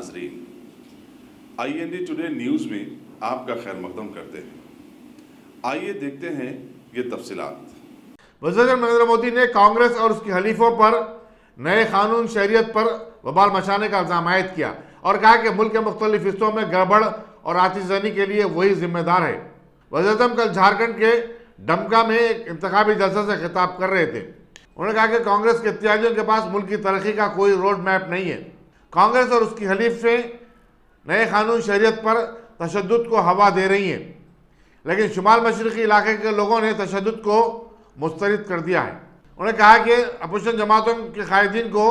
नाजरीन, IND today news में आपका खैर मकदम करते हैं। आइए देखते हैं ये तफसीलात। वज़ीर नरेंद्र मोदी ने कांग्रेस और उसकी हलीफों पर नए कानून शरीयत पर बवाल मचाने का इल्जाम आयद किया और कहा कि मुल्क के मुख्तलिफ हिस्सों में गड़बड़ और आतिशबाजी के लिए वही जिम्मेदार है। वज़ीर आज़म कल झारखंड के डमका में एक इंतखाबी जलसे से खिताब कर रहे थे। उन्होंने कहा कि कांग्रेस के इत्तेजादियों के पास मुल्क की तरक्की का कोई रोड मैप नहीं है। कांग्रेस और उसकी हलीफें नए कानून शरीयत पर तशद्दुद को हवा दे रही हैं, लेकिन शुमाल मशरक़ी इलाके के लोगों ने तशद्दुद को मुस्तरद कर दिया है। उन्होंने कहा कि अपोजिशन जमातों के कायदीन को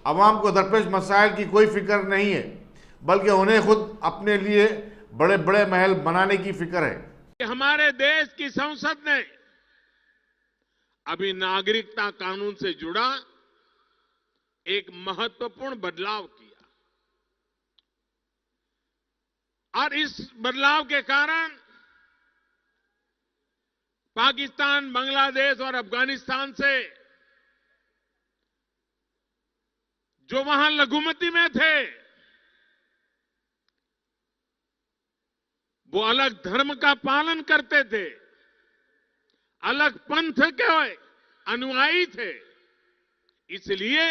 अवाम को दरपेश मसाइल की कोई फिक्र नहीं है, बल्कि उन्हें खुद अपने लिए बड़े बड़े महल बनाने की फिक्र है। हमारे देश की संसद ने अभी नागरिकता कानून से जुड़ा एक महत्वपूर्ण बदलाव किया और इस बदलाव के कारण पाकिस्तान, बांग्लादेश और अफगानिस्तान से जो वहां लघुमती में थे, वो अलग धर्म का पालन करते थे, अलग पंथ के अनुयायी थे, इसलिए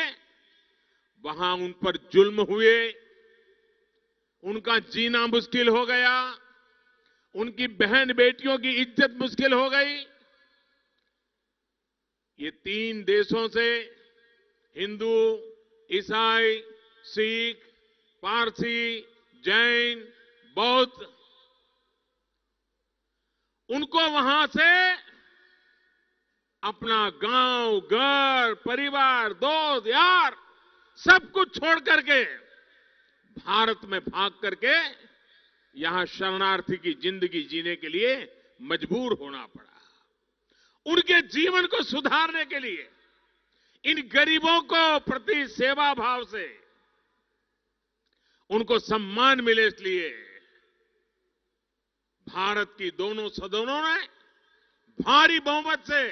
वहां उन पर जुल्म हुए, उनका जीना मुश्किल हो गया, उनकी बहन बेटियों की इज्जत मुश्किल हो गई। ये 3 देशों से हिंदू, ईसाई, सिख, पारसी, जैन, बौद्ध, उनको वहां से अपना गांव, घर, परिवार, दोस्त, यार सब कुछ छोड़ करके भारत में भाग करके यहां शरणार्थी की जिंदगी जीने के लिए मजबूर होना पड़ा। उनके जीवन को सुधारने के लिए, इन गरीबों को प्रति सेवा भाव से उनको सम्मान मिले, इसलिए भारत की दोनों सदनों ने भारी बहुमत से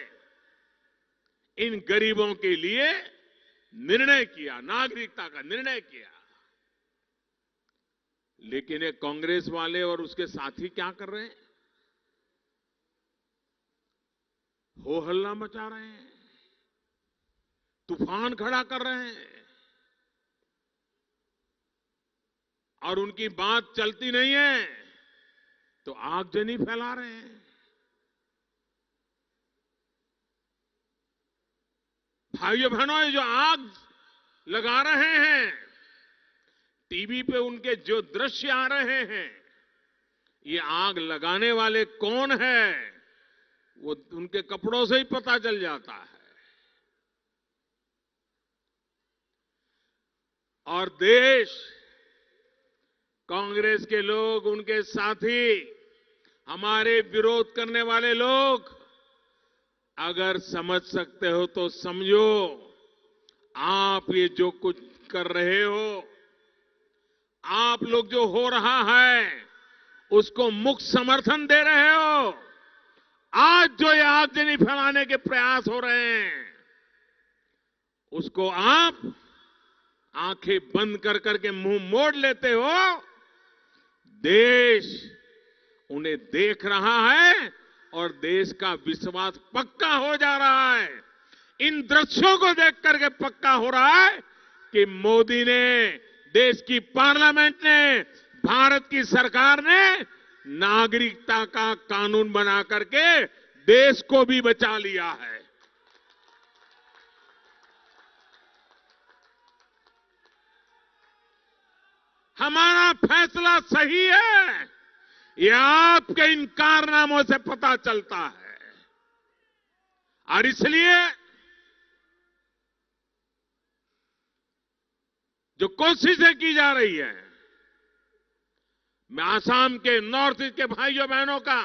इन गरीबों के लिए निर्णय किया, नागरिकता का निर्णय किया। लेकिन ये कांग्रेस वाले और उसके साथी क्या कर रहे हैं? हो हल्ला मचा रहे हैं, तूफान खड़ा कर रहे हैं और उनकी बात चलती नहीं है तो आगजनी फैला रहे हैं। भाइयों बहनों, ये जो आग लगा रहे हैं, टीवी पे उनके जो दृश्य आ रहे हैं, ये आग लगाने वाले कौन है वो उनके कपड़ों से ही पता चल जाता है। और देश, कांग्रेस के लोग, उनके साथी, हमारे विरोध करने वाले लोग, अगर समझ सकते हो तो समझो, आप ये जो कुछ कर रहे हो, आप लोग जो हो रहा है उसको मुक्त समर्थन दे रहे हो। आज जो ये आगजनी फैलाने के प्रयास हो रहे हैं, उसको आप आंखें बंद कर करके मुंह मोड़ लेते हो। देश उन्हें देख रहा है और देश का विश्वास पक्का हो जा रहा है। इन दृश्यों को देख करके पक्का हो रहा है कि मोदी ने, देश की पार्लियामेंट ने, भारत की सरकार ने नागरिकता का कानून बना करके देश को भी बचा लिया है। हमारा फैसला सही है, ये आपके इन कारनामों से पता चलता है। और इसलिए जो कोशिशें की जा रही है, मैं आसाम के नॉर्थ ईस्ट के भाइयों बहनों का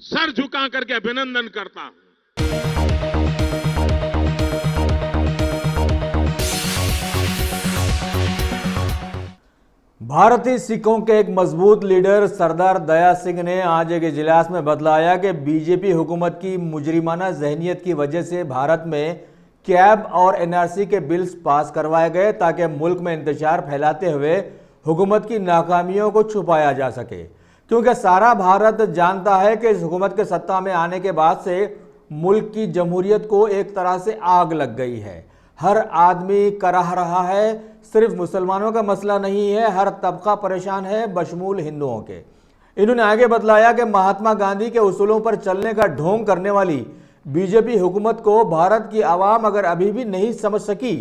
सर झुका करके अभिनंदन करता हूं। भारतीय सिखों के एक मजबूत लीडर सरदार दया सिंह ने आज एक इजलास में बतलाया कि बीजेपी हुकूमत की मुजरिमाना जहनियत की वजह से भारत में कैब और एनआरसी के बिल्स पास करवाए गए ताकि मुल्क में इंतशार फैलाते हुए हुकूमत की नाकामियों को छुपाया जा सके, क्योंकि सारा भारत जानता है कि इस हुकूमत के सत्ता में आने के बाद से मुल्क की जमहूरियत को एक तरह से आग लग गई है। हर आदमी कराह रहा है, सिर्फ मुसलमानों का मसला नहीं है, हर तबका परेशान है बशमूल हिंदुओं के। इन्होंने आगे बतलाया कि महात्मा गांधी के उसूलों पर चलने का ढोंग करने वाली बीजेपी हुकूमत को भारत की आवाम अगर अभी भी नहीं समझ सकी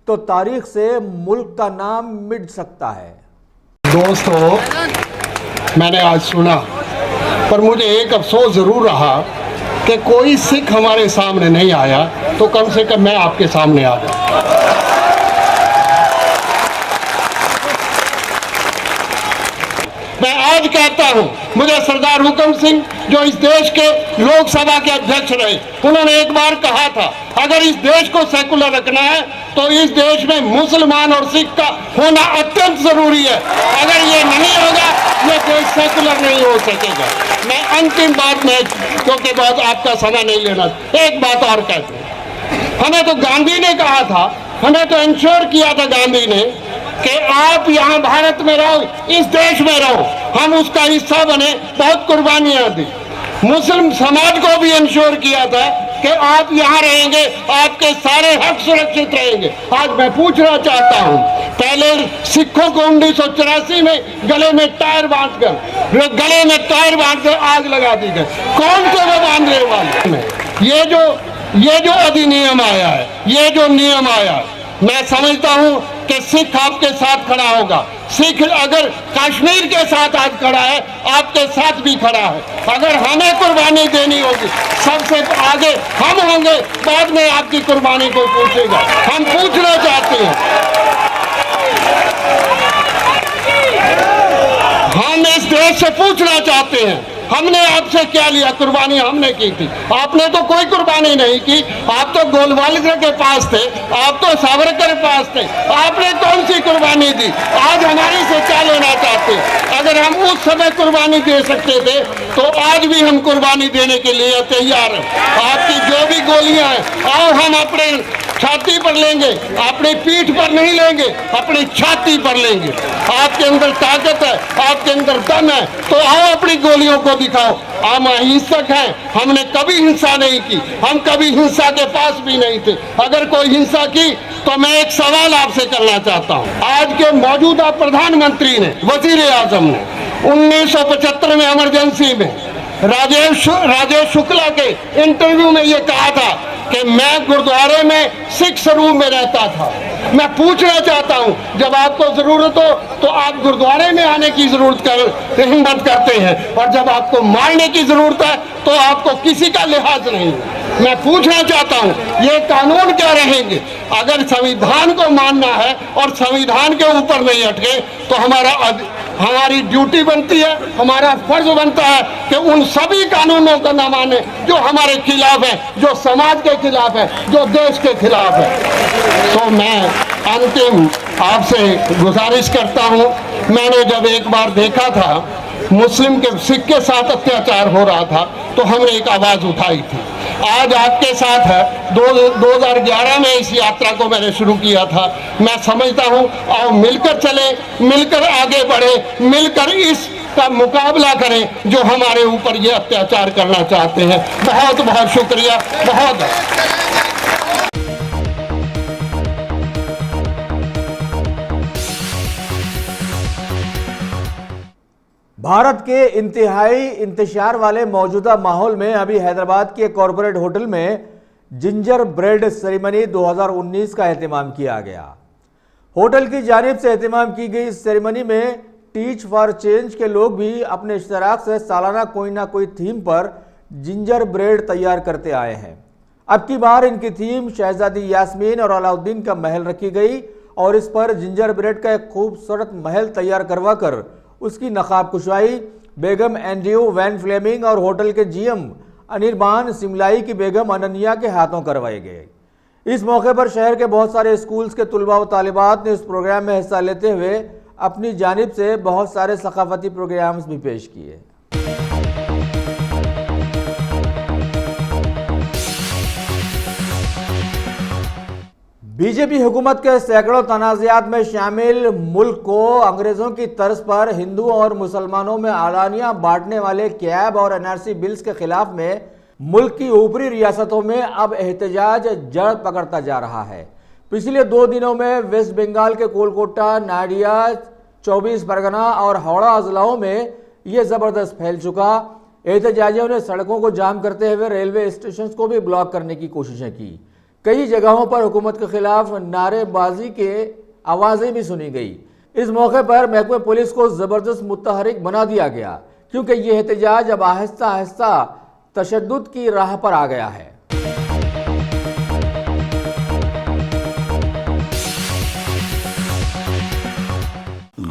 तो तारीख से मुल्क का नाम मिट सकता है। दोस्तों, मैंने आज सुना, पर मुझे एक अफसोस ज़रूर रहा कि कोई सिख हमारे सामने नहीं आया, तो कम से कम मैं आपके सामने आ गया। मैं आज कहता हूं, मुझे सरदार हुकम सिंह जो इस देश के लोकसभा के अध्यक्ष रहे, उन्होंने एक बार कहा था, अगर इस देश को सेकुलर रखना है तो इस देश में मुसलमान और सिख का होना अत्यंत जरूरी है। अगर ये नहीं होगा, ये देश सेकुलर नहीं हो सकेगा। मैं अंतिम बात में, क्योंकि बहुत आपका समय नहीं लेना, एक बात और कहते हैं, हमें तो गांधी ने कहा था, हमें तो इंश्योर किया था गांधी ने कि आप यहाँ भारत में रहो, इस देश में रहो, हम उसका हिस्सा बने, बहुत कुर्बानियां दी। मुस्लिम समाज को भी इंश्योर किया था कि आप यहाँ रहेंगे, आपके सारे हक सुरक्षित रहेंगे। आज मैं पूछना चाहता हूँ, पहले सिखों को 1984 में गले में टायर बांधकर आग लगा दी गई, कौन से वो बांधने वाले? ये जो अधिनियम आया है, ये जो नियम आया है, मैं समझता हूं कि सिख आपके साथ खड़ा होगा। सिख अगर कश्मीर के साथ आज खड़ा है, आपके साथ भी खड़ा है। अगर हमें कुर्बानी देनी होगी, सबसे आगे हम होंगे, बाद में आपकी कुर्बानी कोई पूछेगा। हम पूछना चाहते हैं, हम इस देश से पूछना चाहते हैं, हमने आपसे क्या लिया? कुर्बानी हमने की थी, आपने तो कोई कुर्बानी नहीं की। आप तो गोलवालिया के पास थे, आप तो सावरकर के पास थे, आपने कौन सी कुर्बानी दी? आज हमारी से क्या लेना चाहते? अगर हम उस समय कुर्बानी दे सकते थे तो आज भी हम कुर्बानी देने के लिए तैयार हैं। आपकी जो भी गोलियां हैं, आओ हम अपने छाती पर लेंगे, अपनी पीठ पर नहीं लेंगे, अपनी छाती पर लेंगे। आपके अंदर ताकत है, आपके अंदर दम है, तो आओ अपनी गोलियों को दिखाओ। हम अहिंसक हैं, हमने कभी हिंसा नहीं की, हम कभी हिंसा के पास भी नहीं थे। अगर कोई हिंसा की तो मैं एक सवाल आपसे करना चाहता हूं। आज के मौजूदा प्रधानमंत्री ने, वजीर आजम ने 1975 में इमरजेंसी में राजेश शुक्ला के इंटरव्यू में ये कहा था कि मैं गुरुद्वारे में सिख स्वरूप में रहता था। मैं पूछना चाहता हूं, जब आपको जरूरत हो तो आप गुरुद्वारे में आने की हिम्मत करते हैं, और जब आपको मारने की जरूरत है तो आपको किसी का लिहाज नहीं है। मैं पूछना चाहता हूं, ये कानून क्या रहेंगे? अगर संविधान को मानना है और संविधान के ऊपर नहीं हटके तो हमारी ड्यूटी बनती है, हमारा फर्ज बनता है कि उन सभी कानूनों को न माने जो हमारे खिलाफ है, जो समाज के खिलाफ है, जो देश के खिलाफ है। तो मैं अंतिम आपसे गुजारिश करता हूं, मैंने जब एक बार देखा था मुस्लिम के सिख के साथ अत्याचार हो रहा था तो हमने एक आवाज उठाई थी। आज आपके साथ है, 2011 में इस यात्रा को मैंने शुरू किया था। मैं समझता हूं, आओ मिलकर चले, मिलकर आगे बढ़े, मिलकर इसका मुकाबला करें जो हमारे ऊपर ये अत्याचार करना चाहते हैं। बहुत बहुत शुक्रिया। बहुत भारत के इंतहाई इंतशार वाले मौजूदा माहौल में अभी हैदराबाद के कॉरपोरेट होटल में जिंजर ब्रेड सेरेमनी 2019 का एहतमाम किया गया। होटल की जानिब से एहतमाम की गई इस सेरेमनी में टीच फॉर चेंज के लोग भी अपने इश्तराक से सालाना कोई ना कोई थीम पर जिंजर ब्रेड तैयार करते आए हैं। अब की बार इनकी थीम शहजादी यास्मीन और अलाउद्दीन का महल रखी गई और इस पर जिंजर ब्रेड का एक खूबसूरत महल तैयार करवा कर उसकी नकाब कुशाई बेगम एंड्रयू वैन फ्लेमिंग और होटल के जीएम अनिरबान सिमलाई की बेगम अनन्या के हाथों करवाए गए। इस मौके पर शहर के बहुत सारे स्कूल्स के तुलबा व तालिबात ने इस प्रोग्राम में हिस्सा लेते हुए अपनी जानिब से बहुत सारे सकाफती प्रोग्राम्स भी पेश किए। बीजेपी हुकूमत के सैकड़ों तनाज़ात में शामिल मुल्क को अंग्रेजों की तर्ज पर हिंदुओं और मुसलमानों में आलानिया बांटने वाले कैब और एनआरसी बिल्स के खिलाफ में मुल्क की ऊपरी रियासतों में अब एहतजाज जड़ पकड़ता जा रहा है। पिछले 2 दिनों में वेस्ट बंगाल के कोलकाता, नाडिया, 24 परगना और हावड़ा जिलों में यह जबरदस्त फैल चुका। एहतजाजियों ने सड़कों को जाम करते हुए रेलवे स्टेशन को भी ब्लॉक करने की कोशिशें की। कई जगहों पर हुकूमत के खिलाफ नारेबाजी के आवाजें भी सुनी गई। इस मौके पर महकमे पुलिस को जबरदस्त मुतहरिक बना दिया गया, क्योंकि यह एहतजाज अब आहिस्ता आहिस्ता तशद्दुद की राह पर आ गया है।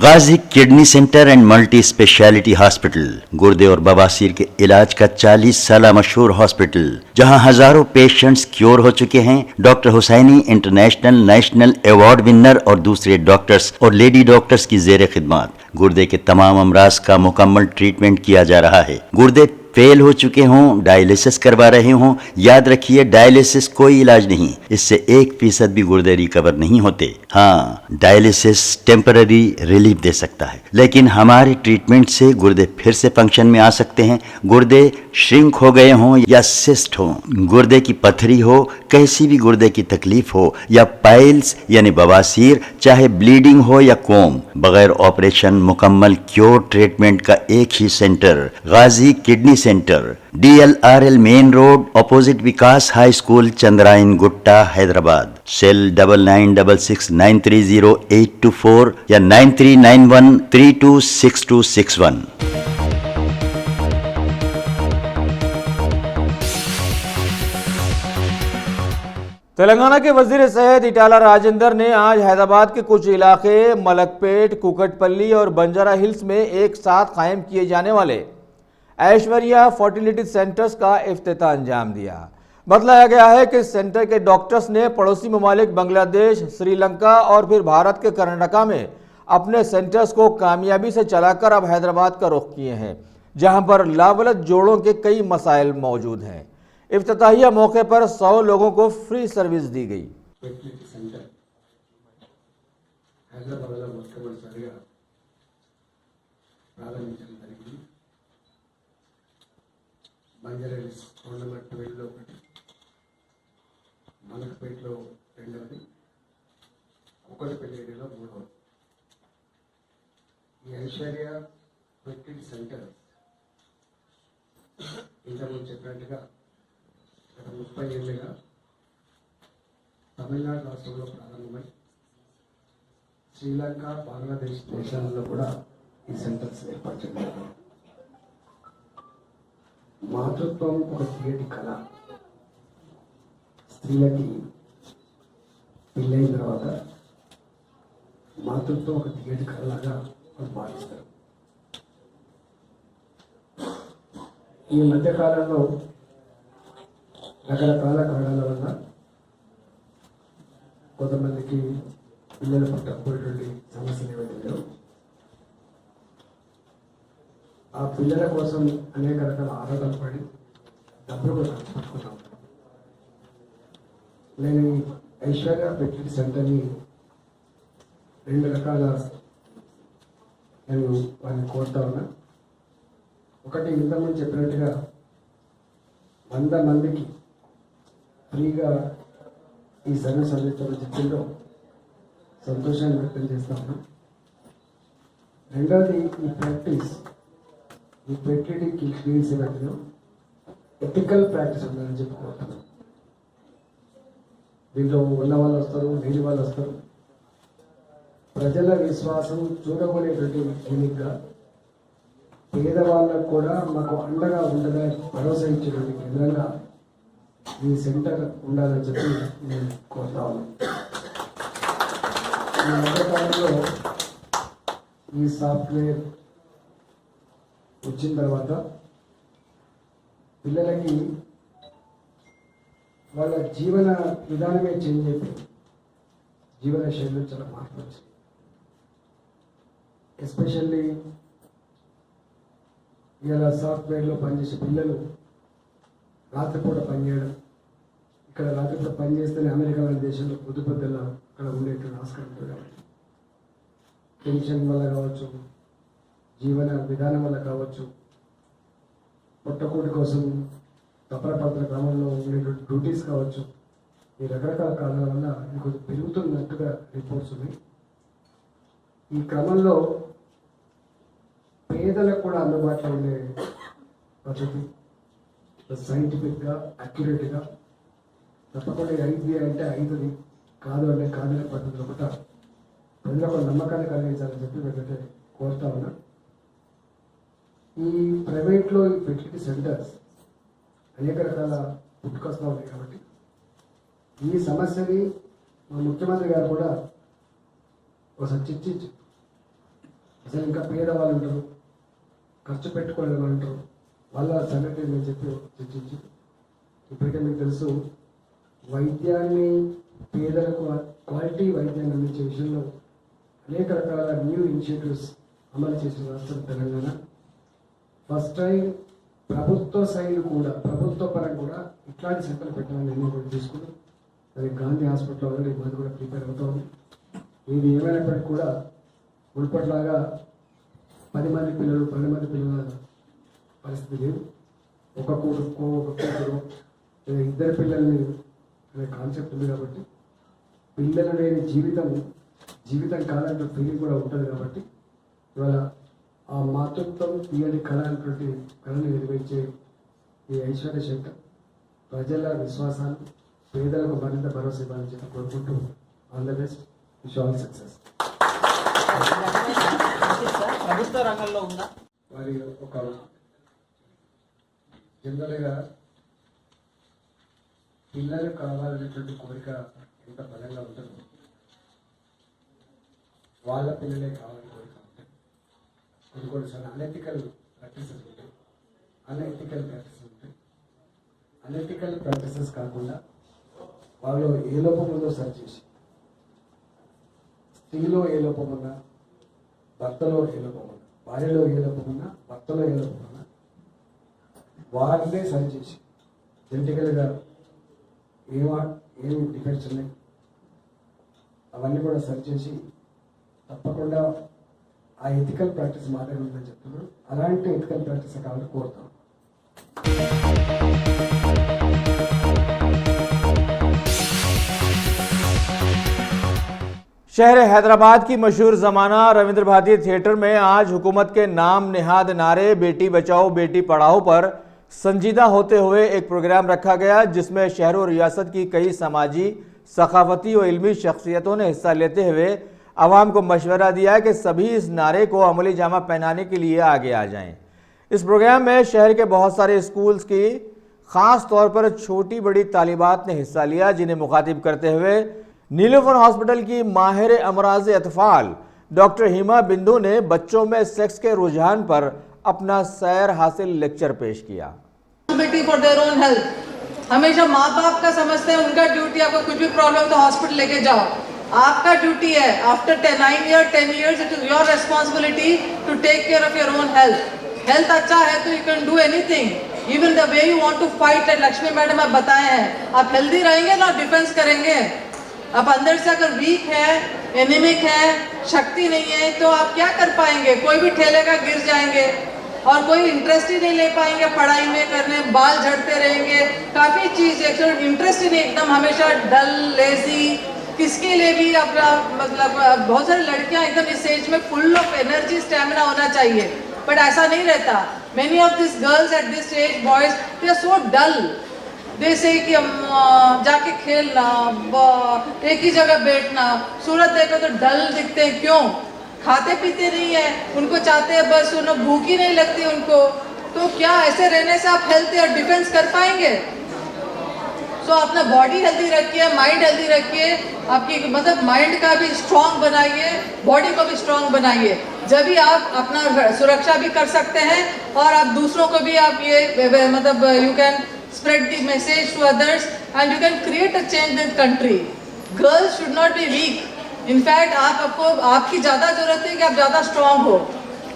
Ghazi kidney centre and multi speciality hospital, गुर्दे और बवासीर के इलाज का 40 साल मशहूर हॉस्पिटल, जहां हजारों पेशेंट्स क्योर हो चुके हैं। Doctor Husaini international national award winner और दूसरे डॉक्टर्स और लेडी डॉक्टर्स की जेर खिदमत गुर्दे के तमाम अमराज का मुकम्मल ट्रीटमेंट किया जा रहा है। गुर्दे फेल हो चुके हों, डायलिसिस करवा रहे हों, याद रखिए डायलिसिस कोई इलाज नहीं, इससे 1% भी गुर्दे रिकवर नहीं होते। हाँ, डायलिसिस टेम्पररी रिलीफ दे सकता है, लेकिन हमारे ट्रीटमेंट से गुर्दे फिर से फंक्शन में आ सकते हैं। गुर्दे श्रिंक हो गए हों या सिस्ट हो, गुर्दे की पथरी हो, कैसी भी गुर्दे की तकलीफ हो या पाइल्स यानी बवासीर, चाहे ब्लीडिंग हो या कोम, बगैर ऑपरेशन मुकम्मल क्योर ट्रीटमेंट का एक ही centre, Ghazi kidney centre, DLRL main road, opposite Vikas high school, Chandrayangutta, Hyderabad. Cell 9966930824 या 9391326261। तेलंगाना के वजीर सेहत इटाला राजेंद्र ने आज हैदराबाद के कुछ इलाके मलकपेट, कुकटपल्ली और बंजारा हिल्स में एक साथ कायम किए जाने वाले ऐश्वर्या फर्टिलिटी सेंटर्स का इफ्तिताह अंजाम दिया। बतलाया गया है कि सेंटर के डॉक्टर्स ने पड़ोसी ममालिक बांग्लादेश, श्रीलंका और फिर भारत के कर्नाटका में अपने सेंटर्स को कामयाबी से चलाकर अब हैदराबाद का रुख किए हैं, जहां पर लावलत जोड़ों के कई मसाइल मौजूद हैं। इफ्तिताहिया मौके पर 100 लोगों को फ्री सर्विस दी गई। బంజారాహిల్స్ నెంబర్ 12లో ఒకటి, మలక్పేట్లో రెండవది, కుకట్పల్లి ఏరియాలో మూడవది. ఈ ఐశ్వర్య ఫెర్టిలిటీ సెంటర్ ఇంతకుముందు చెప్పినట్టుగా గత 30 ఏళ్ళుగా తమిళనాడు రాష్ట్రంలో ప్రారంభమై శ్రీలంక, బంగ్లాదేశ్ దేశాలలో కూడా ఈ సెంటర్స్ ఏర్పాటు చేయడం. మాతృత్వం ఒక తీయటి కళ. స్త్రీలకి పెళ్ళైన తర్వాత మాతృత్వం ఒక తీయటి కళలాగా వాళ్ళు భావిస్తారు. ఈ మధ్యకాలంలో రకరకాల కారణాల వల్ల కొంతమందికి పిల్లలు పుట్టకపోయేటువంటి సమస్యలు ఏవైతే లేవు, ఆ పిల్లల కోసం అనేక రకాల ఆరాధనలు పడి డబ్బులు కూడా పట్టుకుంటాం. నేను ఐశ్వర్య ఫెర్టిలిటీ సెంటర్ని 2 రకాల నేను వారిని కోరుతా ఉన్నా. ఒకటి, ఇంతకుముందు చెప్పినట్టుగా 100 మందికి ఫ్రీగా ఈ సర్వీస్ అందించడం చెప్పడంలో సంతోషాన్ని వ్యక్తం చేస్తా ఉన్నా. రెండవది, ఈ ఫెర్టిలిటీ క్లినిక్స్ ఏవైతే ఎథికల్ ప్రాక్టీస్ ఉందని చెప్పుకుంటున్నాను. దీంట్లో ఉన్న వాళ్ళు వస్తారు, లేని వాళ్ళు వస్తారు. ప్రజల విశ్వాసం చూడబడేటువంటి క్లినిక్గా పేదవాళ్ళకు కూడా మాకు అండగా ఉండదని భరోసా ఇచ్చేటువంటి కేంద్రంగా ఈ సెంటర్ ఉండాలని చెప్పి నేను కోరుతా ఉన్నాను. ఈ మధ్యకాలంలో ఈ సాఫ్ట్వేర్ వచ్చిన తర్వాత పిల్లలకి వాళ్ళ జీవన విధానమే చేంజ్ అయిపోయింది. జీవన శైలిలో చాలా మార్పు వచ్చింది. ఎస్పెషల్లీ ఇలా సాఫ్ట్వేర్లో పనిచేసే పిల్లలు రాత్రిపూట పనిచేయడం, ఇక్కడ రాత్రిపూట పని చేస్తేనే అమెరికా లాంటి దేశంలో పొద్దు పొద్దున్న అక్కడ ఉండేటువంటి ఆస్కారం ఉంటుంది కాబట్టి టెన్షన్ వల్ల కావచ్చు, జీవన విధానం వల్ల కావచ్చు, పొట్టకూటి కోసం తపన పత్ర క్రమంలో ఉండేటువంటి డ్యూటీస్ కావచ్చు, ఈ రకరకాల కారణాల వల్ల ఇది కొంచెం పెరుగుతున్నట్టుగా రిపోర్ట్స్ ఉన్నాయి. ఈ క్రమంలో పేదలకు కూడా అందుబాటులో ఉండే పద్ధతి సైంటిఫిక్గా అక్యురేట్గా తప్పకుండా ఐదు అంటే ఐదుది, కాదు అంటే కాదనే పద్ధతిలో కూడా ప్రజలకు ఒక నమ్మకాన్ని కలిగించాలని చెప్పి మేమైతే కోరుతా ఉన్నా. ఈ ప్రైవేట్లో ఈ ఫెసిలిటీ సెంటర్స్ అనేక రకాల పుట్టుకొస్తూ ఉన్నాయి కాబట్టి ఈ సమస్యని మా ముఖ్యమంత్రి గారు కూడా ఒకసారి చర్చించి అసలు ఇంకా పేద వాళ్ళు ఉంటారు, ఖర్చు పెట్టుకోలేని వాళ్ళు ఉంటారు, వాళ్ళ సంగతి నేను చెప్పి చర్చించి ఇప్పటికే మీకు తెలుసు వైద్యాన్ని పేదలకు క్వాలిటీ వైద్యాన్ని అందించే విషయంలో అనేక రకాల న్యూ ఇనిషియేటివ్స్ అమలు చేసిన రాష్ట్రం తెలంగాణ. ఫస్ట్ టైం ప్రభుత్వ స్థాయిలో కూడా ప్రభుత్వ పరంగా కూడా ఇట్లాంటి సెంటర్లు పెట్టాలని నిర్ణయం కూడా తీసుకున్నాం. అది గాంధీ హాస్పిటల్ ఆల్రెడీ మాది కూడా ప్రిపేర్ అవుతా ఉంది. ఇది ఏమైనప్పటికీ కూడా మునుపట్లాగా 10 మంది పిల్లలు 12 మంది పిల్లల పరిస్థితి లేదు. ఒక కొడుకు ఒక కూతురు లేదా ఇద్దరు పిల్లల్ని అనే కాన్సెప్ట్ ఉంది కాబట్టి పిల్లలు లేని జీవితం కాలంటే ఫీలింగ్ కూడా ఉంటుంది కాబట్టి ఇవాళ ఆ మాతృత్వం తీయని కళ అనేటువంటి కళను నిర్వహించే ఈ ఐశ్వర్య శంకర్ ప్రజల విశ్వాసాన్ని పేదలకు మరింత భరోసా ఇవ్వాలని చెప్పి కోరుకుంటూ all the best, wish all success. ప్రభుత్వ రంగంలో ఉందా? మరి ఒక జనరల్గా పిల్లలు కావాలనేటువంటి కోరిక ఎంత బలంగా ఉంటుందో వాళ్ళ పిల్లలే కావాలని కోరిక ఉంటుంది. కొన్నిసార్లు అనెథికల్ ప్రాక్టీసెస్ ఉంటాయి, అనెథికల్ ప్రాక్టీసెస్ ఉంటాయి. అనెథికల్ ప్రాక్టీసెస్ కాకుండా వాళ్ళు ఏ లోపం ఉందో సర్చ్ చేసి స్త్రీలో ఏ లోపం ఉన్నా, భర్తలో ఏ లోపం ఉన్నా, భార్యలో ఏ లోపం ఉన్నా, భర్తలో ఏ లోపం ఉన్నా వారినే సర్చ్ చేసి జెనెటికల్గా ఏం డిఫెక్ట్స్ ఉన్నాయి అవన్నీ కూడా సర్చ్ చేసి తప్పకుండా ఆ ఎథికల్ ప్రాక్టీస్ మాత్రమే ఉందని చెప్తున్నారు. అలాంటి ఎథికల్ ప్రాక్టీస్ కావాలని కోరుతాం. शहर हैदराबाद की मशहूर ज़माना रविंद्र भारती थिएटर में आज हुकूमत के नाम निहाद नारे बेटी बचाओ बेटी पढ़ाओ पर संजीदा होते हुए एक प्रोग्राम रखा गया, जिसमें शहर और रियासत की कई समाजी, सखावती और इल्मी शख्सियतों ने हिस्सा लेते हुए आवाम को मशवरा दिया कि सभी इस नारे को अमली जामा पहनाने के लिए आगे आ जाएं। इस प्रोग्राम में शहर के बहुत सारे स्कूल्स की ख़ास तौर पर छोटी बड़ी तालिबात ने हिस्सा लिया, जिन्हें मुखातिब करते हुए नीलोफर हॉस्पिटल की माहिर अमराज अतफाल डॉक्टर हिमा बिंदु ने बच्चों में सेक्स के रुझान पर अपना सैर हासिल लेक्चर पेश किया। फॉर देयर ओन हेल्थ हमेशा माँ बाप का समझते हैं, उनका ड्यूटी आपको कुछ भी प्रॉब्लम तो हॉस्पिटल लेके जाओ, आपका ड्यूटी है after 10 years it is your responsibility to take care of your own health. Health अच्छा है तो you can do anything, even the way you want to fight. Lakshmi madam आप बताए हैं, आप हेल्दी रहेंगे ना डिफेंस करेंगे. आप अंदर से अगर वीक है, एनीमिक है, शक्ति नहीं है तो आप क्या कर पाएंगे? कोई भी ठेलेगा गिर जाएंगे और कोई इंटरेस्ट ही नहीं ले पाएंगे पढ़ाई में, करने बाल झड़ते रहेंगे, काफ़ी चीज़ इंटरेस्ट ही नहीं, एकदम हमेशा डल लेजी. किसके लिए भी मतलब बहुत सारी लड़कियां एकदम इस एज में फुल ऑफ एनर्जी स्टेमिना होना चाहिए, बट ऐसा नहीं रहता. Many of this girls at this age boys they are so dull. जैसे कि हम जाके खेलना, एक ही जगह बैठना, सूरत देखो तो डल दिखते हैं. क्यों? खाते पीते नहीं है, उनको चाहते हैं बस, उन्हें भूख ही नहीं लगती उनको. तो क्या ऐसे रहने से आप हेल्थ और डिफेंस कर पाएंगे? सो अपना बॉडी हेल्दी रखिए, माइंड हेल्दी रखिए, आपकी मतलब माइंड का भी स्ट्रांग बनाइए, बॉडी को भी स्ट्रांग बनाइए. जब भी आप अपना सुरक्षा भी कर सकते हैं और आप दूसरों को भी आप ये मतलब you can spread the message to others and you can create a change in the country. Girls should not be weak. In fact, आपकी ज़्यादा ज़रूरत है कि आप ज़्यादा strong हो.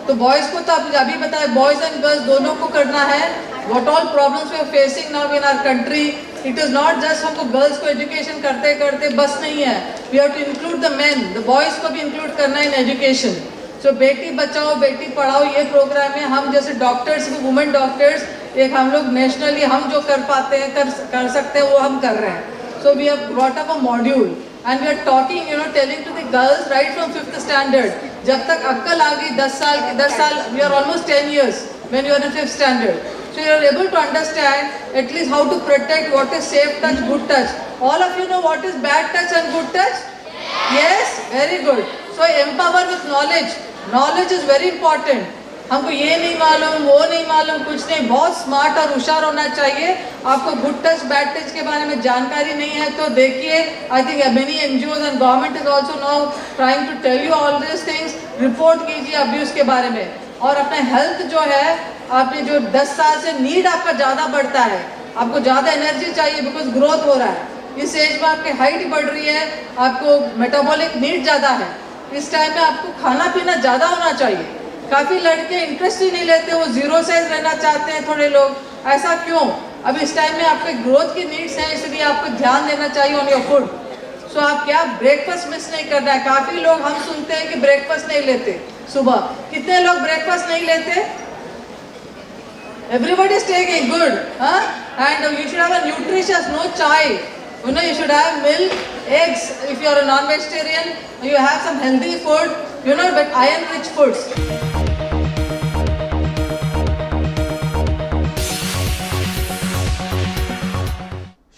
तो boys को तो आप अभी बताए, boys and girls दोनों को करना है. What all problems we are facing now in our country, it is not just हमको गर्ल्स को एजुकेशन करते करते बस नहीं है, we have to include the men, the boys को भी इंक्लूड करना इन एजुकेशन। सो बेटी बचाओ बेटी पढ़ाओ ये प्रोग्राम है, हम जैसे डॉक्टर्स वुमेन डॉक्टर्स एक हम लोग नेशनली हम जो कर पाते हैं कर सकते हैं वो हम कर रहे हैं। So we have brought up a module and we are talking, telling to the girls right from 5th standard, जब तक अक्ल आ गई 10 साल, we are almost 10 years when you are in 5th standard. So you are able to understand at least how to protect what is safe touch, good touch. All of you know what is bad touch and good touch? Yes, very good. So empower with knowledge. Knowledge is very important. हमको ये नहीं मालूम वो नहीं मालूम कुछ नहीं, बहुत स्मार्ट और होशियार होना चाहिए। आपको गुड टच बैड टच के बारे में जानकारी नहीं है तो देखिए, I think many NGOs and government is also now trying to tell you all this things. Report कीजिए अब्यूज के बारे में, और अपने हेल्थ जो है आपने जो 10 साल से नीड आपका ज़्यादा बढ़ता है, आपको ज़्यादा एनर्जी चाहिए बिकॉज ग्रोथ हो रहा है, इस एज में आपकी हाइट बढ़ रही है, आपको मेटाबॉलिक नीड ज़्यादा है, इस टाइम में आपको खाना पीना ज़्यादा होना चाहिए। काफ़ी लड़के इंटरेस्ट ही नहीं लेते, वो जीरो साइज रहना चाहते हैं थोड़े लोग, ऐसा क्यों? अब इस टाइम में आपके ग्रोथ की नीड्स हैं, इसलिए आपको ध्यान देना चाहिए ऑन योर फूड। सो आप क्या ब्रेकफास्ट मिस नहीं करना है। काफ़ी लोग हम सुनते हैं कि ब्रेकफास्ट नहीं लेते सुबह, कितने लोग ब्रेकफास्ट नहीं लेते? Everybody is taking good, and you should have a nutritious, no chai. You should have milk, eggs. If you are a non-vegetarian, you have some healthy food. But iron-rich foods.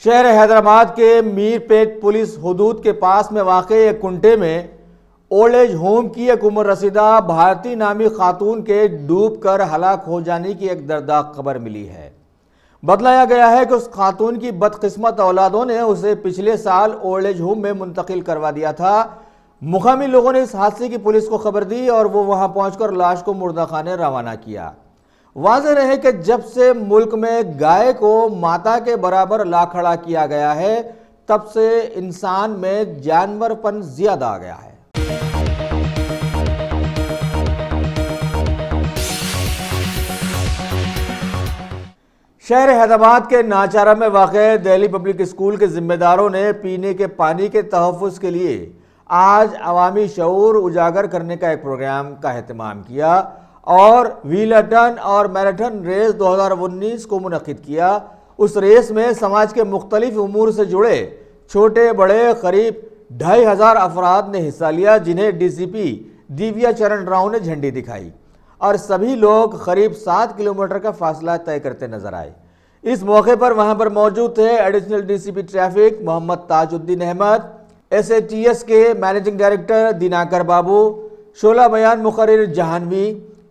शहर हैदराबाद के Meerpet police हुदूद के पास में वाक़े एक कुंटे में old age home की एक उम्र रसीदा भारती नामी खातून के डूबकर हलाक हो जाने की एक दर्दनाक खबर मिली है। बतलाया गया है कि उस खातून की बदकिस्मत औलादों ने उसे पिछले साल ओल्ड एज होम में मुंतकिल करवा दिया था। मुकामी लोगों ने इस हादसे की पुलिस को खबर दी और वो वहां पहुंचकर लाश को मुर्दाखाने रवाना किया। वाज़ेह रहे कि जब से मुल्क में गाय को माता के बराबर ला खड़ा किया गया है, तब से इंसान में जानवरपन ज्यादा आ गया है। शहर हैदराबाद के नाचारा में वाक़े दिल्ली पब्लिक स्कूल के जिम्मेदारों ने पीने के पानी के तहफ़्फ़ुज़ के लिए आज अवामी शऊर उजागर करने का एक प्रोग्राम का एहतमाम किया और व्हीलटन और मैराथन रेस 2019 को मुनक़िद किया। उस रेस में समाज के मुख्तलिफ उमूर से जुड़े छोटे बड़े करीब 2500 अफराद ने हिस्सा लिया, जिन्हें डीसीपी दिव्या चरण राव ने झंडी दिखाई और सभी लोग करीब 7 किलोमीटर का फासला तय करते नजर आए। इस मौके पर वहां पर मौजूद थे additional DCP traffic Mohammed Tajuddin Ahmed, SATS के मैनेजिंग डायरेक्टर दिनाकर बाबू, शोला बयान मुकर्रिर जहानवी,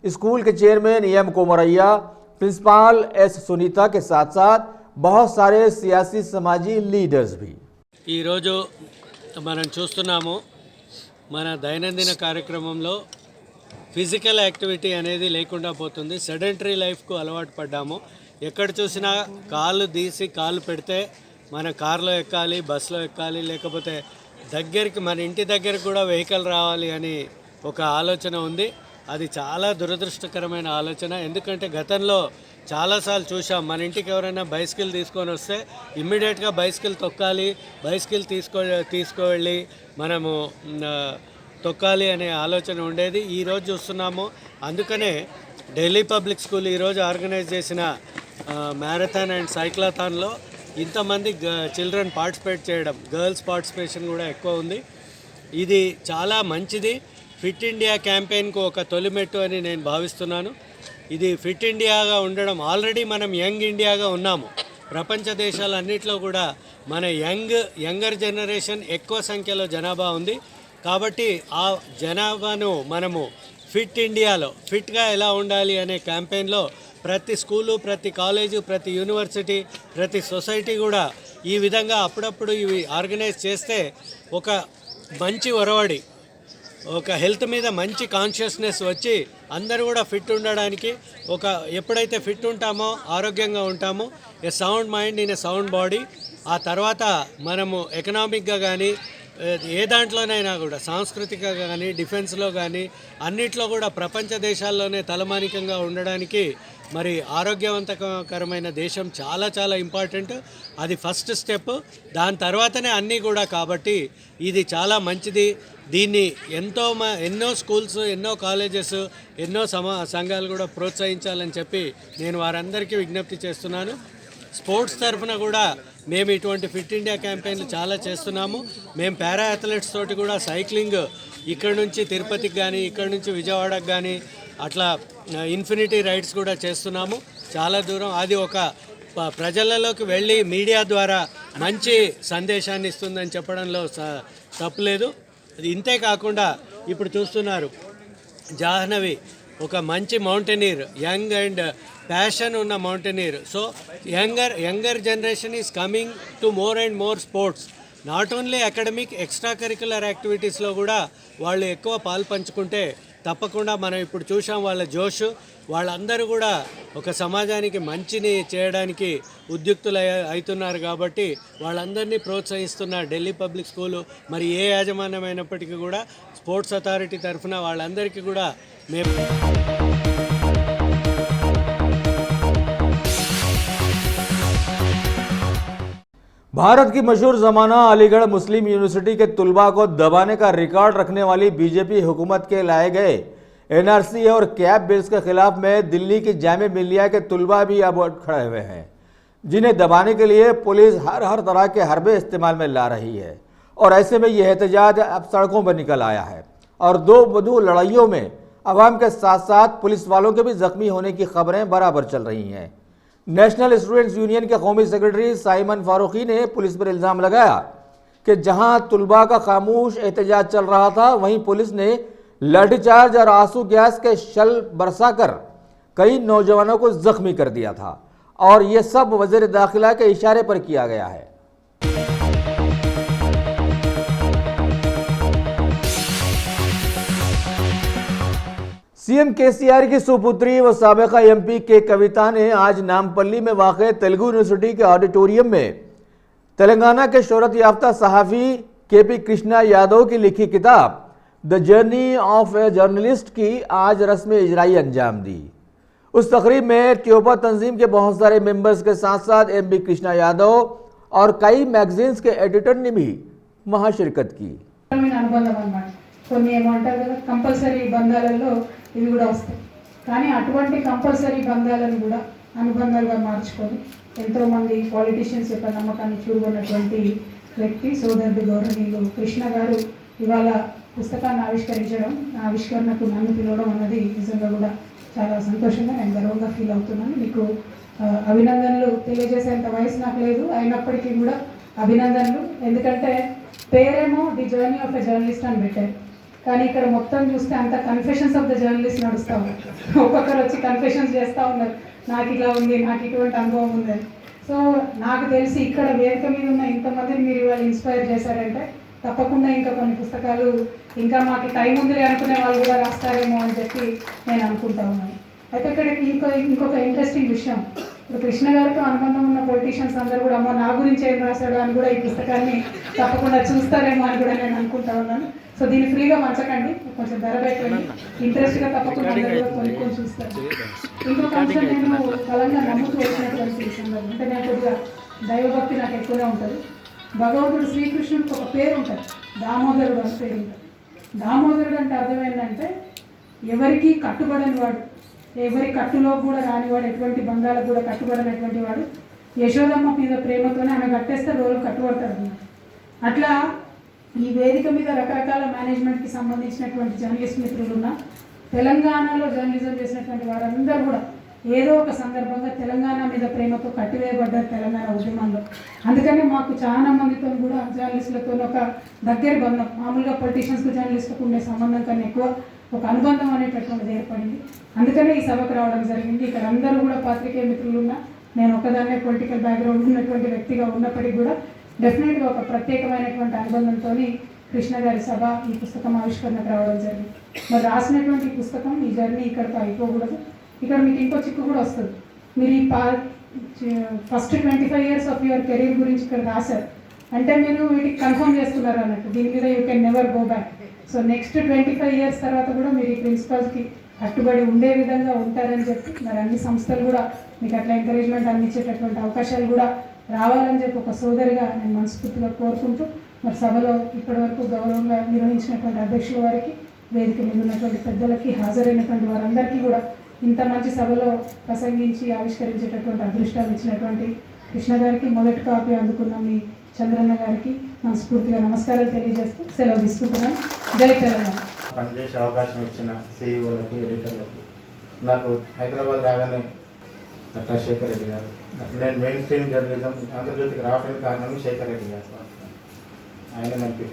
स्कूल के chairman EM Komaraiah, principal S Sunita के साथ साथ बहुत सारे सियासी समाजी लीडर्स भी। ఈ రోజు మనం చూస్తున్నాము మన దైనందిన కార్యక్రమంలో ఫిజికల్ యాక్టివిటీ అనేది లేకుండా పోతుంది। సెడెంటరీ లైఫ్కు అలవాటు పడ్డాము। ఎక్కడ చూసినా కాళ్ళు తీసి కాళ్ళు పెడితే మన కార్లో ఎక్కాలి, బస్సులో ఎక్కాలి, లేకపోతే దగ్గరికి మన ఇంటి దగ్గరికి కూడా వెహికల్ రావాలి అని ఒక ఆలోచన ఉంది। అది చాలా దురదృష్టకరమైన ఆలోచన। ఎందుకంటే గతంలో చాలాసార్లు చూసాం, మన ఇంటికి ఎవరైనా బైసికల్ తీసుకొని వస్తే ఇమ్మీడియట్గా బైసికల్ తొక్కాలి, బైసికల్ తీసుకువెళ్ళి మనము తొక్కాలి అనే ఆలోచన ఉండేది। ఈరోజు చూస్తున్నాము, అందుకనే ఢిల్లీ పబ్లిక్ స్కూల్ ఈరోజు ఆర్గనైజ్ చేసిన మ్యారథాన్ అండ్ సైక్లాథాన్లో ఇంతమంది చిల్డ్రన్ పార్టిసిపేట్ చేయడం, గర్ల్స్ పార్టిసిపేషన్ కూడా ఎక్కువ ఉంది। ఇది చాలా మంచిది। ఫిట్ ఇండియా క్యాంపెయిన్కు ఒక తొలిమెట్టు అని నేను భావిస్తున్నాను। ఇది ఫిట్ ఇండియాగా ఉండడం, ఆల్రెడీ మనం యంగ్ ఇండియాగా ఉన్నాము। ప్రపంచ దేశాలన్నింటిలో కూడా మన యంగర్ జనరేషన్ ఎక్కువ సంఖ్యలో జనాభా ఉంది। కాబట్టి ఆ జనాభాను మనము ఫిట్ ఇండియాలో ఫిట్గా ఎలా ఉండాలి అనే క్యాంపెయిన్లో ప్రతి స్కూలు, ప్రతి కాలేజు, ప్రతి యూనివర్సిటీ, ప్రతి సొసైటీ కూడా ఈ విధంగా అప్పుడప్పుడు ఇవి ఆర్గనైజ్ చేస్తే ఒక మంచి ఒరవడి, ఒక హెల్త్ మీద మంచి కాన్షియస్నెస్ వచ్చి అందరూ కూడా ఫిట్ ఉండడానికి, ఒక ఎప్పుడైతే ఫిట్ ఉంటామో ఆరోగ్యంగా ఉంటామో, a sound mind in a sound body, ఆ తర్వాత మనము ఎకనామిక్గా కానీ ఏ దాంట్లోనైనా కూడా సాంస్కృతికంగా కానీ డిఫెన్స్లో కానీ అన్నిట్లో కూడా ప్రపంచ దేశాల్లోనే తలమానికంగా ఉండడానికి మరి ఆరోగ్యవంతకరమైన దేశం చాలా చాలా ఇంపార్టెంట్. అది ఫస్ట్ స్టెప్, దాని తర్వాతనే అన్నీ కూడా. కాబట్టి ఇది చాలా మంచిది. దీన్ని ఎన్నో స్కూల్స్, ఎన్నో కాలేజెస్, ఎన్నో సంఘాలు కూడా ప్రోత్సహించాలని చెప్పి నేను వారందరికీ విజ్ఞప్తి చేస్తున్నాను. స్పోర్ట్స్ తరఫున కూడా మేము ఇటువంటి ఫిట్ ఇండియా క్యాంపెయిన్లు చాలా చేస్తున్నాము. మేము పారా అథ్లెట్స్ తోటి కూడా సైక్లింగ్ ఇక్కడ నుంచి తిరుపతికి కానీ, ఇక్కడ నుంచి విజయవాడకు కానీ అట్లా ఇన్ఫినిటీ రైడ్స్ కూడా చేస్తున్నాము చాలా దూరం. అది ఒక ప్రజలలోకి వెళ్ళి మీడియా ద్వారా మంచి సందేశాన్ని ఇస్తుందని చెప్పడంలో తప్పులేదు. ఇంతే కాకుండా ఇప్పుడు చూస్తున్నారు జాహ్నవి ఒక మంచి మౌంటైనీర్, యంగ్ అండ్ ప్యాషన్ ఉన్న mountaineer. So younger generation is coming to more and more sports. Not only academic, extra curricular యాక్టివిటీస్లో కూడా వాళ్ళు ఎక్కువ పాలు పంచుకుంటే తప్పకుండా మనం ఇప్పుడు చూసాం వాళ్ళ జోష్. వాళ్ళందరూ కూడా ఒక సమాజానికి మంచిని చేయడానికి ఉద్యుక్తులు అవుతున్నారు. కాబట్టి వాళ్ళందరినీ ప్రోత్సహిస్తున్న ఢిల్లీ పబ్లిక్ స్కూలు మరి ఏ యాజమాన్యమైనప్పటికీ కూడా స్పోర్ట్స్ అథారిటీ తరఫున వాళ్ళందరికీ కూడా మేము भारत की मशहूर ज़माना अलीगढ़ मुस्लिम यूनिवर्सिटी के तुलबा को दबाने का रिकॉर्ड रखने वाली बीजेपी हुकूमत के लाए गए एनआरसी और कैब बिल्स के खिलाफ में दिल्ली की जामिया मिल्लिया के तुलबा भी अब खड़े हुए हैं, जिन्हें दबाने के लिए पुलिस हर तरह के हरबे इस्तेमाल में ला रही है। और ऐसे में यह एहतजाज अब सड़कों पर निकल आया है और दो बदू लड़ाइयों में अवाम के साथ साथ पुलिस वालों के भी जख्मी होने की खबरें बराबर चल रही हैं। नेशनल स्टूडेंट्स यूनियन के कौमी सेक्रेटरी साइमन फारूकी ने पुलिस पर इल्ज़ाम लगाया कि जहां तुलबा का खामोश एहतजाज चल रहा था, वहीं पुलिस ने लाठीचार्ज और आंसू गैस के शल बरसाकर कई नौजवानों को जख्मी कर दिया था और ये सब वज़ीर दाखिला के इशारे पर किया गया है। सीएम केसीआर की सुपुत्री व साबिका एमपी के कविता ने आज नामपल्ली में वाक़े तेलुगु यूनिवर्सिटी के ऑडिटोरियम में तेलंगाना के शोहरत याफ्ता सहाफ़ी केपी कृष्णा यादव की लिखी किताब the journey of a journalist की आज रस्म इजराई अंजाम दी। उस तकरीब में ट्योपा तंजीम के बहुत सारे मेंबर्स के साथ साथ एमपी कृष्णा यादव और कई मैगजीन्स के एडिटर ने भी वहां शिरकत की। కొన్ని ఏమంటారు కదా కంపల్సరీ బంధాలలో ఇవి కూడా వస్తాయి. కానీ అటువంటి కంపల్సరీ బంధాలను కూడా అనుబంధాలుగా మార్చుకొని ఎంతోమంది పాలిటీషియన్స్ యొక్క నమ్మకాన్ని చూరుకున్నటువంటి వ్యక్తి సోదరుడు గౌరవనీయులు కృష్ణ గారు ఇవాళ పుస్తకాన్ని ఆవిష్కరించడం, ఆవిష్కరణకు నన్ను పిలవడం అన్నది నిజంగా కూడా చాలా సంతోషంగా నేను గర్వంగా ఫీల్ అవుతున్నాను. మీకు అభినందనలు తెలియజేసేంత వయసు నాకు లేదు, అయినప్పటికీ కూడా అభినందనలు. ఎందుకంటే పేరేమో the journey of a journalist అని పెట్టారు, కానీ ఇక్కడ మొత్తం చూస్తే అంత కన్ఫెషన్స్ ఆఫ్ ద జర్నలిస్ట్ నడుస్తూ ఉన్నారు. ఒక్కొక్కరు వచ్చి కన్ఫెషన్స్ చేస్తూ ఉన్నారు, నాకు ఇలా ఉంది, నాకు ఇటువంటి అనుభవం ఉందని. సో నాకు తెలిసి ఇక్కడ వేదిక మీద ఉన్న ఇంతమందిని మీరు ఇవాళ ఇన్స్పైర్ చేశారంటే తప్పకుండా ఇంకా కొన్ని పుస్తకాలు ఇంకా మాకు టైం ఉంది అనుకునే వాళ్ళు కూడా రాస్తారేమో అని చెప్పి నేను అనుకుంటా ఉన్నాను. అయితే ఇక్కడ ఇంకొక ఇంట్రెస్టింగ్ విషయం, ఇప్పుడు కృష్ణ గారితో అనుబంధం ఉన్న పొలిటీషియన్స్ అందరూ కూడా అమ్మ నా గురించి ఏం రాశాడు అని కూడా ఈ పుస్తకాన్ని తప్పకుండా చూస్తారేమో అని కూడా నేను అనుకుంటా ఉన్నాను. సో దీన్ని ఫ్రీగా పంచకండి, కొంచెం ధర పెట్టండి, ఇంట్రెస్ట్గా తప్పకుండా అందరూ కూడా కొనుక్కొని చూస్తారు. ఇంకొక అంశం, నేను బలంగా నమ్ముతూ వచ్చినటువంటి సందర్భం అంటే నేను కొద్దిగా దైవభక్తి నాకు ఎక్కువగా ఉంటుంది. భగవంతుడు శ్రీకృష్ణుడికి ఒక పేరు ఉంటుంది, దామోదరుడు అని పేరు ఉంటుంది. దామోదరుడు అంటే అర్థం ఏంటంటే ఎవరికి కట్టుబడని వాడు, ఎవరి కట్టులో కూడా రానివాడు, ఎటువంటి బంధాలకు కూడా కట్టుబడినటువంటి వాడు. యశోదమ్మ మీద ప్రేమతోనే ఆమె కట్టేస్తే రోజు కట్టుబడతాడు అన్నమాట. అట్లా ఈ వేదిక మీద రకరకాల మేనేజ్మెంట్కి సంబంధించినటువంటి జర్నలిస్ట్ మిత్రులున్న తెలంగాణలో జర్నలిజం చేసినటువంటి వారందరూ కూడా ఏదో ఒక సందర్భంగా తెలంగాణ మీద ప్రేమతో కట్టివేయబడ్డారు తెలంగాణ ఉద్యమంలో. అందుకని మాకు చాలా మందితో కూడా జర్నలిస్టులతో ఒక దగ్గర బంధం, మామూలుగా పొలిటీషియన్స్కు జర్నలిస్టులకు ఉండే సంబంధం కన్నా ఎక్కువ ఒక అనుబంధం అనేటటువంటిది ఏర్పడింది. అందుకనే ఈ సభకు రావడం జరిగింది. ఇక్కడ అందరూ కూడా పాత్రికేయ మిత్రులు ఉన్నా, నేను ఒకదాన్నే పొలిటికల్ బ్యాక్గ్రౌండ్ ఉన్నటువంటి వ్యక్తిగా ఉన్నప్పటికీ కూడా డెఫినెట్గా ఒక ప్రత్యేకమైనటువంటి అనుబంధంతో కృష్ణ గారి సభ ఈ పుస్తకం ఆవిష్కరణకు రావడం జరిగింది. మరి రాసినటువంటి పుస్తకం ఈ జర్నీ ఇక్కడితో అయిపోకూడదు. ఇక్కడ మీకు ఇంకో చిక్కు కూడా వస్తుంది. మీరు ఈ first 25 years of your career గురించి ఇక్కడ రాశారు అంటే మీరు వీటికి కన్ఫర్మ్ చేస్తున్నారు అన్నట్టు. దీని మీద you can never go back. So next 25 years తర్వాత కూడా మీరు ఈ ప్రిన్సిపల్స్కి కట్టుబడి ఉండే విధంగా ఉంటారని చెప్పి మరి అన్ని సంస్థలు కూడా మీకు అట్లా ఎంకరేజ్మెంట్ అందించేటటువంటి అవకాశాలు కూడా రావాలని చెప్పి ఒక సోదరిగా నేను మనస్ఫూర్తిగా కోరుకుంటూ మరి సభలో ఇప్పటివరకు గౌరవంగా నిర్వహించినటువంటి అధ్యక్షుల వారికి, వేదిక మీద ఉన్నటువంటి పెద్దలకి, హాజరైనటువంటి వారందరికీ కూడా ఇంత మంచి సభలో ప్రసంగించి ఆవిష్కరించేటటువంటి అదృష్టాలు ఇచ్చినటువంటి కృష్ణ గారికి, మొదటి కాపీ అందుకున్న మీ చంద్రన్న గారికి మనస్ఫూర్తిగా నమస్కారాలు తెలియజేస్తూ సెలవు తీసుకుంటున్నాను. జై తెలంగాణ. పనిచేసే అవకాశం ఇచ్చిన సీఈఓలకి, ఎడిటర్లకి, నాకు హైదరాబాద్ రాగానే డాక్టర్ శేఖర్ రెడ్డి గారు, నేను మెయిన్ స్ట్రీమ్ జర్నలిజం ఆంధ్రజ్యోతికి రావడానికి కారణం శేఖర్ రెడ్డి గారు. ఆయన నాకు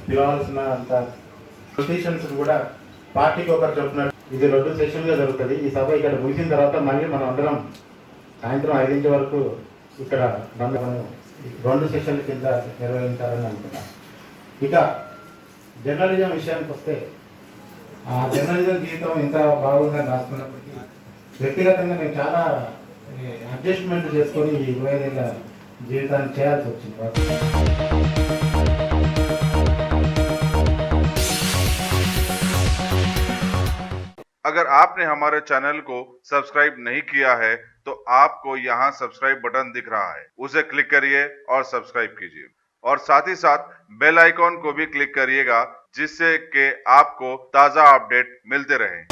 పిలవాల్సిన అంత పొజిషన్స్ కూడా పార్టీకి ఒకరు చెప్పినట్టు ఇది 2 సెషన్గా జరుగుతుంది. ఈ సభ ఇక్కడ ముగిసిన తర్వాత మళ్ళీ మనం అందరం సాయంత్రం 5 వరకు ఇక్కడ 2 సెషన్ల కింద నిర్వహించాలని అనుకున్నాను. ఇక జర్నలిజం విషయానికి వస్తే ఆ జర్నలిజం జీవితం ఎంత బాగుందని రాసుకున్నప్పటికీ వ్యక్తిగతంగా నేను చాలా అడ్జస్ట్మెంట్ చేసుకొని ఈ 25 ఏళ్ళ జీవితాన్ని చేయాల్సి వచ్చింది. अगर आपने हमारे चैनल को सब्सक्राइब नहीं किया है तो आपको यहाँ सब्सक्राइब बटन दिख रहा है, उसे क्लिक करिए और सब्सक्राइब कीजिए और साथ ही साथ बेल आइकॉन को भी क्लिक करिएगा जिससे कि आपको ताज़ा अपडेट मिलते रहें।